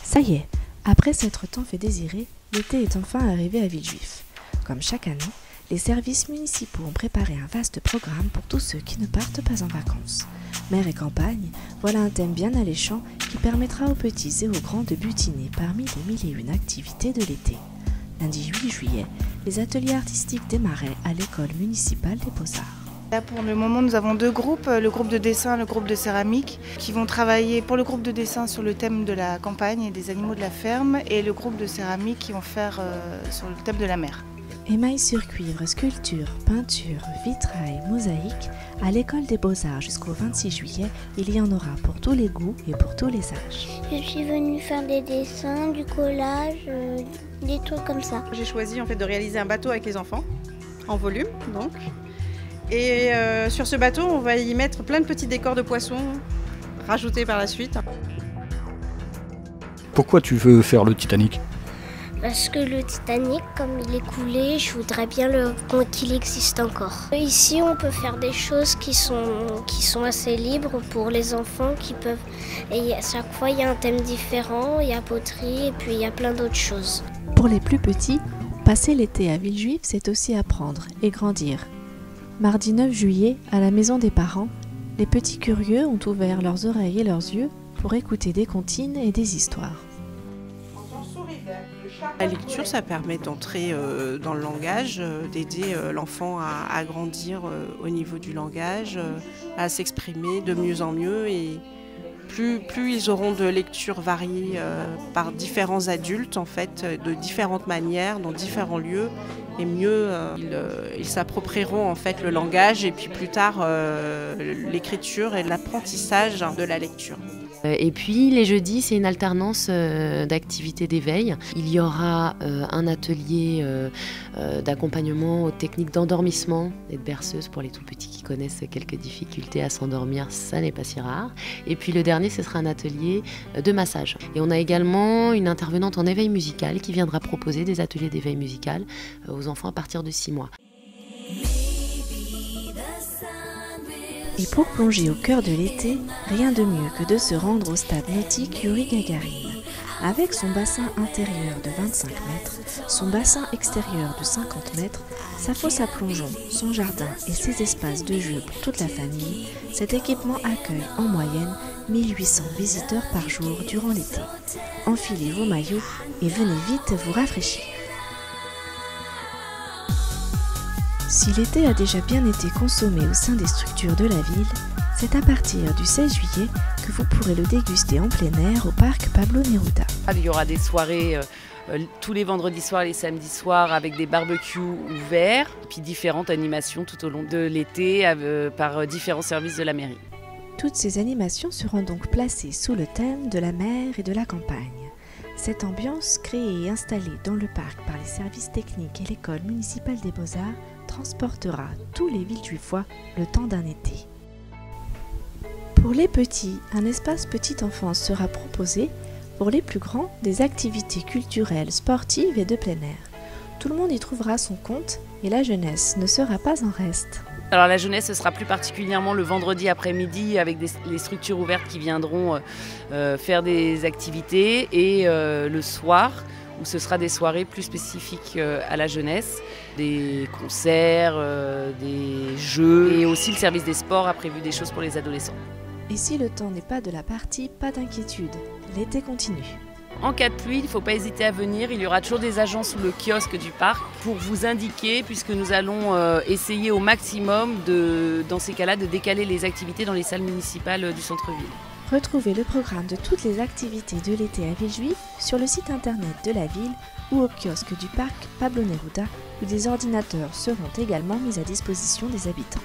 Ça y est, après s'être tant fait désirer, l'été est enfin arrivé à Villejuif. Comme chaque année, les services municipaux ont préparé un vaste programme pour tous ceux qui ne partent pas en vacances. Mer et campagne, voilà un thème bien alléchant qui permettra aux petits et aux grands de butiner parmi les mille et une activités de l'été. Lundi 8 juillet, les ateliers artistiques démarraient à l'école municipale des Beaux-Arts. Là, pour le moment, nous avons deux groupes, le groupe de dessin et le groupe de céramique, qui vont travailler pour le groupe de dessin sur le thème de la campagne et des animaux de la ferme, et le groupe de céramique qui vont faire sur le thème de la mer. Émail sur cuivre, sculpture, peinture, vitrail, mosaïque, à l'école des Beaux-Arts jusqu'au 26 juillet, il y en aura pour tous les goûts et pour tous les âges. Je suis venue faire des dessins, du collage, des trucs comme ça. J'ai choisi en fait de réaliser un bateau avec les enfants, en volume donc. Et sur ce bateau, on va y mettre plein de petits décors de poissons, rajoutés par la suite. Pourquoi tu veux faire le Titanic ? Parce que le Titanic, comme il est coulé, je voudrais bien qu'il existe encore. Ici, on peut faire des choses qui sont assez libres pour les enfants qui peuvent. Et à chaque fois, il y a un thème différent, il y a poterie et puis il y a plein d'autres choses. Pour les plus petits, passer l'été à Villejuif, c'est aussi apprendre et grandir. Mardi 9 juillet, à la maison des parents, les petits curieux ont ouvert leurs oreilles et leurs yeux pour écouter des comptines et des histoires. La lecture, ça permet d'entrer dans le langage, d'aider l'enfant à grandir au niveau du langage, à s'exprimer de mieux en mieux. Et plus ils auront de lectures variées par différents adultes, en fait, de différentes manières, dans différents lieux, et mieux ils s'approprieront en fait le langage et puis plus tard l'écriture et l'apprentissage de la lecture. Et puis les jeudis, c'est une alternance d'activités d'éveil. Il y aura un atelier d'accompagnement aux techniques d'endormissement et de berceuse pour les tout petits qui connaissent quelques difficultés à s'endormir, ça n'est pas si rare. Et puis le dernier, ce sera un atelier de massage. Et on a également une intervenante en éveil musical qui viendra proposer des ateliers d'éveil musical aux enfants à partir de 6 mois. Et pour plonger au cœur de l'été, rien de mieux que de se rendre au stade nautique Yuri Gagarin. Avec son bassin intérieur de 25 mètres, son bassin extérieur de 50 mètres, sa fosse à plongeon, son jardin et ses espaces de jeu pour toute la famille, cet équipement accueille en moyenne 1800 visiteurs par jour durant l'été. Enfilez vos maillots et venez vite vous rafraîchir. Si l'été a déjà bien été consommé au sein des structures de la ville, c'est à partir du 16 juillet que vous pourrez le déguster en plein air au parc Pablo Neruda. Il y aura des soirées tous les vendredis soirs, les samedis soirs avec des barbecues ouverts, puis différentes animations tout au long de l'été par différents services de la mairie. Toutes ces animations seront donc placées sous le thème de la mer et de la campagne. Cette ambiance, créée et installée dans le parc par les services techniques et l'école municipale des Beaux-Arts, transportera tous les Villejuifois le temps d'un été. Pour les petits, un espace petite enfance sera proposé. Pour les plus grands, des activités culturelles, sportives et de plein air. Tout le monde y trouvera son compte et la jeunesse ne sera pas en reste. Alors la jeunesse, ce sera plus particulièrement le vendredi après-midi avec les structures ouvertes qui viendront faire des activités et le soir où ce sera des soirées plus spécifiques à la jeunesse, des concerts, des jeux et aussi le service des sports a prévu des choses pour les adolescents. Et si le temps n'est pas de la partie, pas d'inquiétude, l'été continue. En cas de pluie, il ne faut pas hésiter à venir, il y aura toujours des agents sous le kiosque du parc pour vous indiquer, puisque nous allons essayer au maximum, dans ces cas-là, de décaler les activités dans les salles municipales du centre-ville. Retrouvez le programme de toutes les activités de l'été à Villejuif sur le site internet de la ville ou au kiosque du parc Pablo Neruda, où des ordinateurs seront également mis à disposition des habitants.